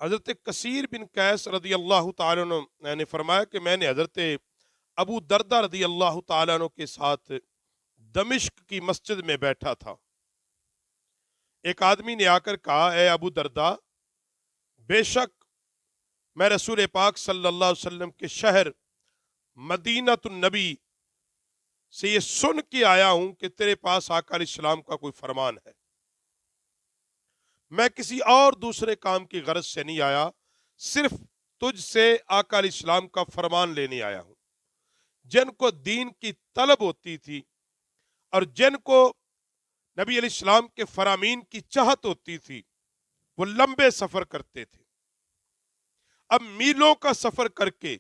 حضرت کثیر بن قیس رضی اللہ تعالیٰ عنہ نے فرمایا کہ میں نے حضرت ابو دردہ رضی اللہ تعالیٰ عنہ کے ساتھ دمشق کی مسجد میں بیٹھا تھا۔ ایک آدمی نے آ کر کہا، اے ابو دردہ، بے شک میں رسول پاک صلی اللہ علیہ وسلم کے شہر مدینہ النبی سے یہ سن کے آیا ہوں کہ تیرے پاس آقا علیہ السلام کا کوئی فرمان ہے۔ میں کسی اور دوسرے کام کی غرض سے نہیں آیا، صرف تجھ سے آقا علیہ السلام کا فرمان لینے آیا ہوں۔ جن کو دین کی طلب ہوتی تھی اور جن کو نبی علیہ السلام کے فرامین کی چاہت ہوتی تھی، وہ لمبے سفر کرتے تھے۔ اب میلوں کا سفر کر کے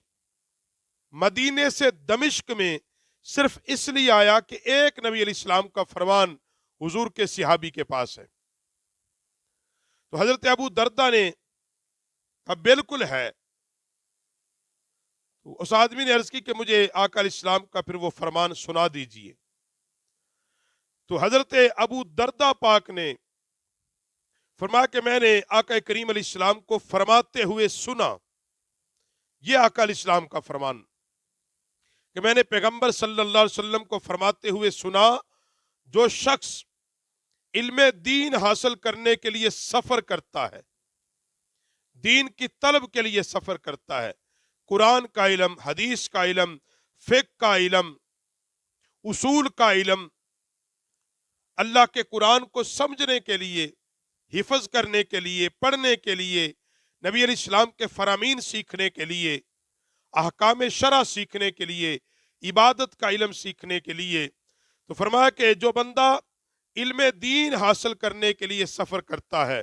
مدینے سے دمشق میں صرف اس لیے آیا کہ ایک نبی علیہ السلام کا فرمان حضور کے صحابی کے پاس ہے۔ تو حضرت ابو دردہ نے کہا بالکل ہے۔ تو اس آدمی نے عرض کی کہ مجھے آقا علیہ السلام کا پھر وہ فرمان سنا دیجئے۔ تو حضرت ابو دردہ پاک نے فرمایا کہ میں نے آقا کریم علیہ السلام کو فرماتے ہوئے سنا، یہ آقا علیہ السلام کا فرمان کہ میں نے پیغمبر صلی اللہ علیہ وسلم کو فرماتے ہوئے سنا، جو شخص علم دین حاصل کرنے کے لیے سفر کرتا ہے، دین کی طلب کے لیے سفر کرتا ہے، قرآن کا علم، حدیث کا علم، فقہ کا علم، اصول کا علم، اللہ کے قرآن کو سمجھنے کے لیے، حفظ کرنے کے لیے، پڑھنے کے لیے، نبی علیہ السلام کے فرامین سیکھنے کے لیے، احکام شرع سیکھنے کے لیے، عبادت کا علم سیکھنے کے لیے، تو فرمایا کہ جو بندہ علم دین حاصل کرنے کے لیے سفر کرتا ہے،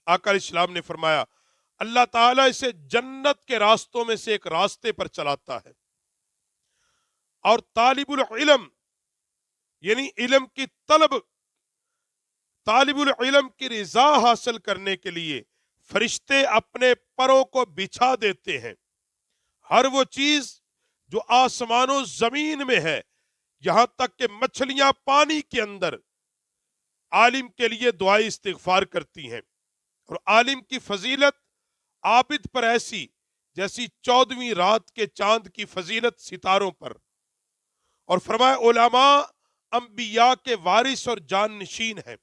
آقا علیہ السلام نے فرمایا اللہ تعالیٰ اسے جنت کے راستوں میں سے ایک راستے پر چلاتا ہے۔ اور طالب العلم یعنی علم کی طلب، طالب العلم کی رضا حاصل کرنے کے لیے فرشتے اپنے پروں کو بچھا دیتے ہیں۔ ہر وہ چیز جو آسمان و زمین میں ہے، یہاں تک کہ مچھلیاں پانی کے اندر عالم کے لیے دعائیں استغفار کرتی ہیں۔ اور عالم کی فضیلت عابد پر ایسی جیسی 14ویں رات کے چاند کی فضیلت ستاروں پر۔ اور فرمایا علماء انبیاء کے وارث اور جان نشین ہیں۔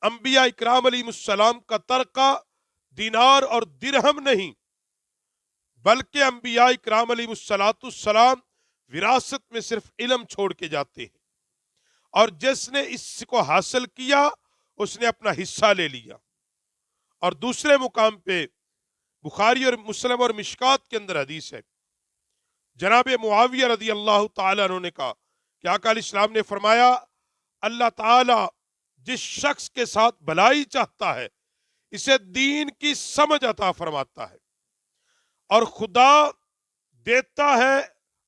انبیاء اکرام علیہ السلام کا ترقہ دینار اور درہم نہیں، بلکہ انبیاء اکرام علیہ السلام وراثت میں صرف علم چھوڑ کے جاتے ہیں، اور جس نے اس کو حاصل کیا اس نے اپنا حصہ لے لیا۔ اور دوسرے مقام پہ بخاری اور مسلم اور مشکات کے اندر حدیث ہے، جناب معاویہ رضی اللہ تعالیٰ عنہ نے کہا کہ آقا علیہ السلام نے فرمایا اللہ تعالیٰ جس شخص کے ساتھ بھلائی چاہتا ہے اسے دین کی سمجھ عطا فرماتا ہے، اور خدا دیتا ہے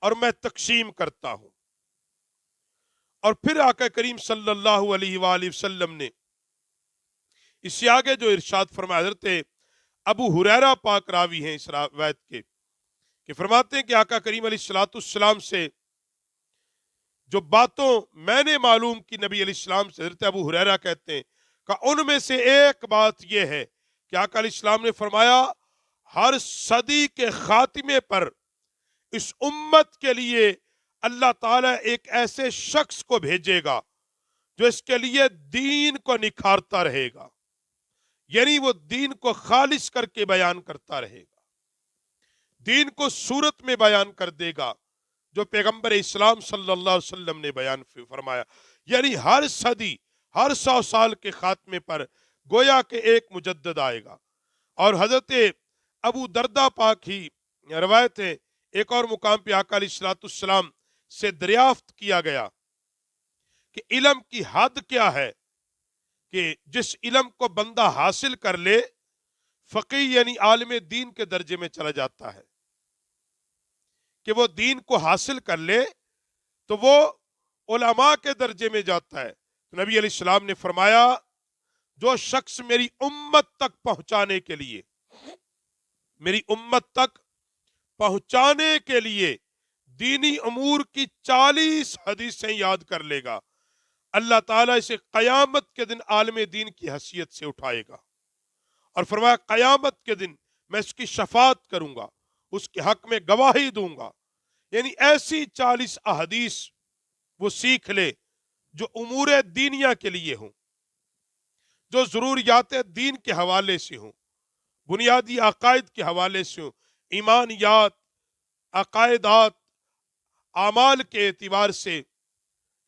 اور میں تقسیم کرتا ہوں۔ اور پھر آقا کریم صلی اللہ علیہ وآلہ وسلم نے اس سے آگے جو ارشاد فرمایا، حضرت ابو ہریرہ پاک راوی ہیں اس روایت کے، کہ فرماتے ہیں کہ آقا کریم علیہ السلام سے جو باتوں میں نے معلوم کی نبی علیہ السلام سے، حضرت ابو ہریرہ کہتے ہیں کہ ان میں سے ایک بات یہ ہے کہ آقا علیہ السلام نے فرمایا ہر صدی کے خاتمے پر اس امت کے لیے اللہ تعالیٰ ایک ایسے شخص کو بھیجے گا جو اس کے لیے دین کو نکھارتا رہے گا، یعنی وہ دین کو خالص کر کے بیان کرتا رہے گا، دین کو صورت میں بیان کر دے گا جو پیغمبر اسلام صلی اللہ علیہ وسلم نے بیان فرمایا۔ یعنی ہر صدی، ہر 100 سال کے خاتمے پر گویا کہ ایک مجدد آئے گا۔ اور حضرت ابو دردہ پاک ہی روایت ہے، ایک اور مقام پہ آقا علیہ السلام سے دریافت کیا گیا کہ علم کی حد کیا ہے کہ جس علم کو بندہ حاصل کر لے فقیہ یعنی عالم دین کے درجے میں چلا جاتا ہے، کہ وہ دین کو حاصل کر لے تو وہ علماء کے درجے میں جاتا ہے۔ تو نبی علیہ السلام نے فرمایا جو شخص میری امت تک پہنچانے کے لیے، میری امت تک پہنچانے کے لیے دینی امور کی 40 حدیثیں یاد کر لے گا، اللہ تعالیٰ اسے قیامت کے دن عالم دین کی حیثیت سے اٹھائے گا اور فرمایا قیامت کے دن میں اس کی شفاعت کروں گا، اس کے حق میں گواہی دوں گا۔ یعنی ایسی 40 احادیث وہ سیکھ لے جو امور دینیا کے لیے ہوں، جو ضروریات دین کے حوالے سے ہوں، بنیادی عقائد کے حوالے سے ہوں، ایمانیات، عقائدات، اعمال کے اعتبار سے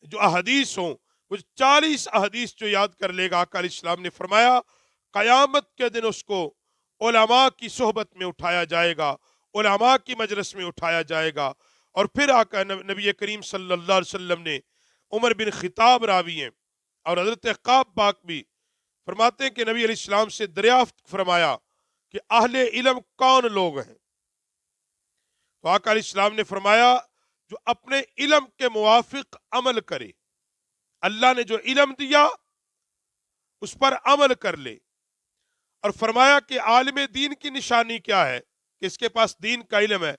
جو احادیث ہوں، وہ 40 احادیث جو یاد کر لے گا، آقا علیہ السلام نے فرمایا قیامت کے دن اس کو علماء کی صحبت میں اٹھایا جائے گا، علماء کی مجلس میں اٹھایا جائے گا۔ اور پھر آقا نبی کریم صلی اللہ علیہ وسلم نے، عمر بن خطاب راوی ہیں اور حضرت قاب پاک بھی فرماتے ہیں کہ نبی علیہ السلام سے دریافت فرمایا کہ اہل علم کون لوگ ہیں؟ تو آقا علیہ السلام نے فرمایا جو اپنے علم کے موافق عمل کرے، اللہ نے جو علم دیا اس پر عمل کر لے۔ اور فرمایا کہ عالم دین کی نشانی کیا ہے کہ اس کے پاس دین کا علم ہے؟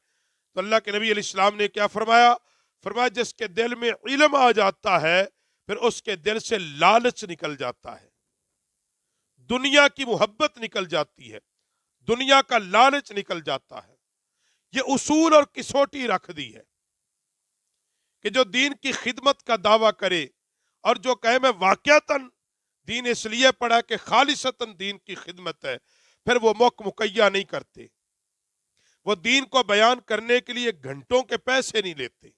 تو اللہ کے نبی علیہ السلام نے کیا فرمایا؟ فرمایا جس کے دل میں علم آ جاتا ہے پھر اس کے دل سے لالچ نکل جاتا ہے، دنیا کی محبت نکل جاتی ہے، دنیا کا لالچ نکل جاتا ہے۔ یہ اصول اور کسوٹی رکھ دی ہے کہ جو دین کی خدمت کا دعویٰ کرے اور جو کہے میں واقعتاً دین اس لیے پڑھا کہ خالصتاً دین کی خدمت ہے، پھر وہ موقع مکیا نہیں کرتے، وہ دین کو بیان کرنے کے لیے گھنٹوں کے پیسے نہیں لیتے،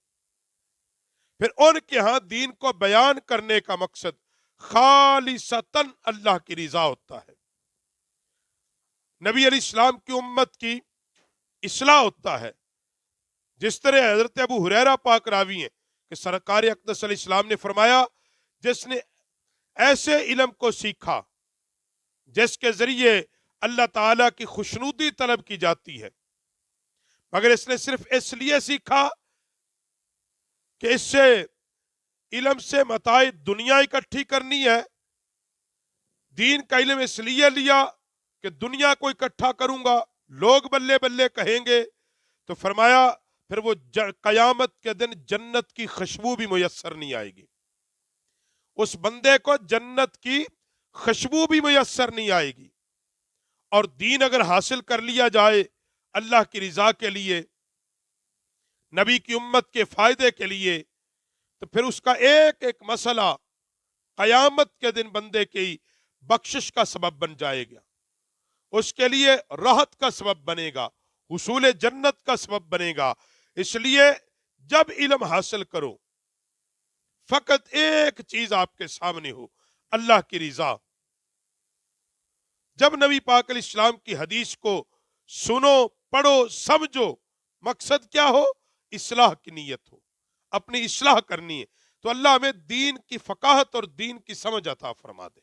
پھر ان کے ہاں دین کو بیان کرنے کا مقصد خالصتاً اللہ کی رضا ہوتا ہے، نبی علیہ السلام کی امت کی اصلاح ہوتا ہے۔ جس طرح حضرت ابو ہریرہ پاک راوی ہیں کہ سرکار اقدس علیہ السلام نے فرمایا جس نے ایسے علم کو سیکھا جس کے ذریعے اللہ تعالیٰ کی خوشنودی طلب کی جاتی ہے، مگر اس نے صرف اس لیے سیکھا کہ اس سے علم سے متاع دنیا اکٹھی کرنی ہے، دین کا علم اس لیے لیا کہ دنیا کو اکٹھا کروں گا، لوگ بلے بلے کہیں گے، تو فرمایا پھر وہ قیامت کے دن جنت کی خوشبو بھی میسر نہیں آئے گی، اس بندے کو جنت کی خوشبو بھی میسر نہیں آئے گی۔ اور دین اگر حاصل کر لیا جائے اللہ کی رضا کے لیے، نبی کی امت کے فائدے کے لیے، تو پھر اس کا ایک ایک مسئلہ قیامت کے دن بندے کی بخشش کا سبب بن جائے گا، اس کے لیے راحت کا سبب بنے گا، حصول جنت کا سبب بنے گا۔ اس لیے جب علم حاصل کرو فقط ایک چیز آپ کے سامنے ہو، اللہ کی رضا۔ جب نبی پاک علیہ السلام کی حدیث کو سنو، پڑھو، سمجھو، مقصد کیا ہو؟ اصلاح کی نیت ہو، اپنی اصلاح کرنی ہے، تو اللہ ہمیں دین کی فقاہت اور دین کی سمجھ عطا فرما دے۔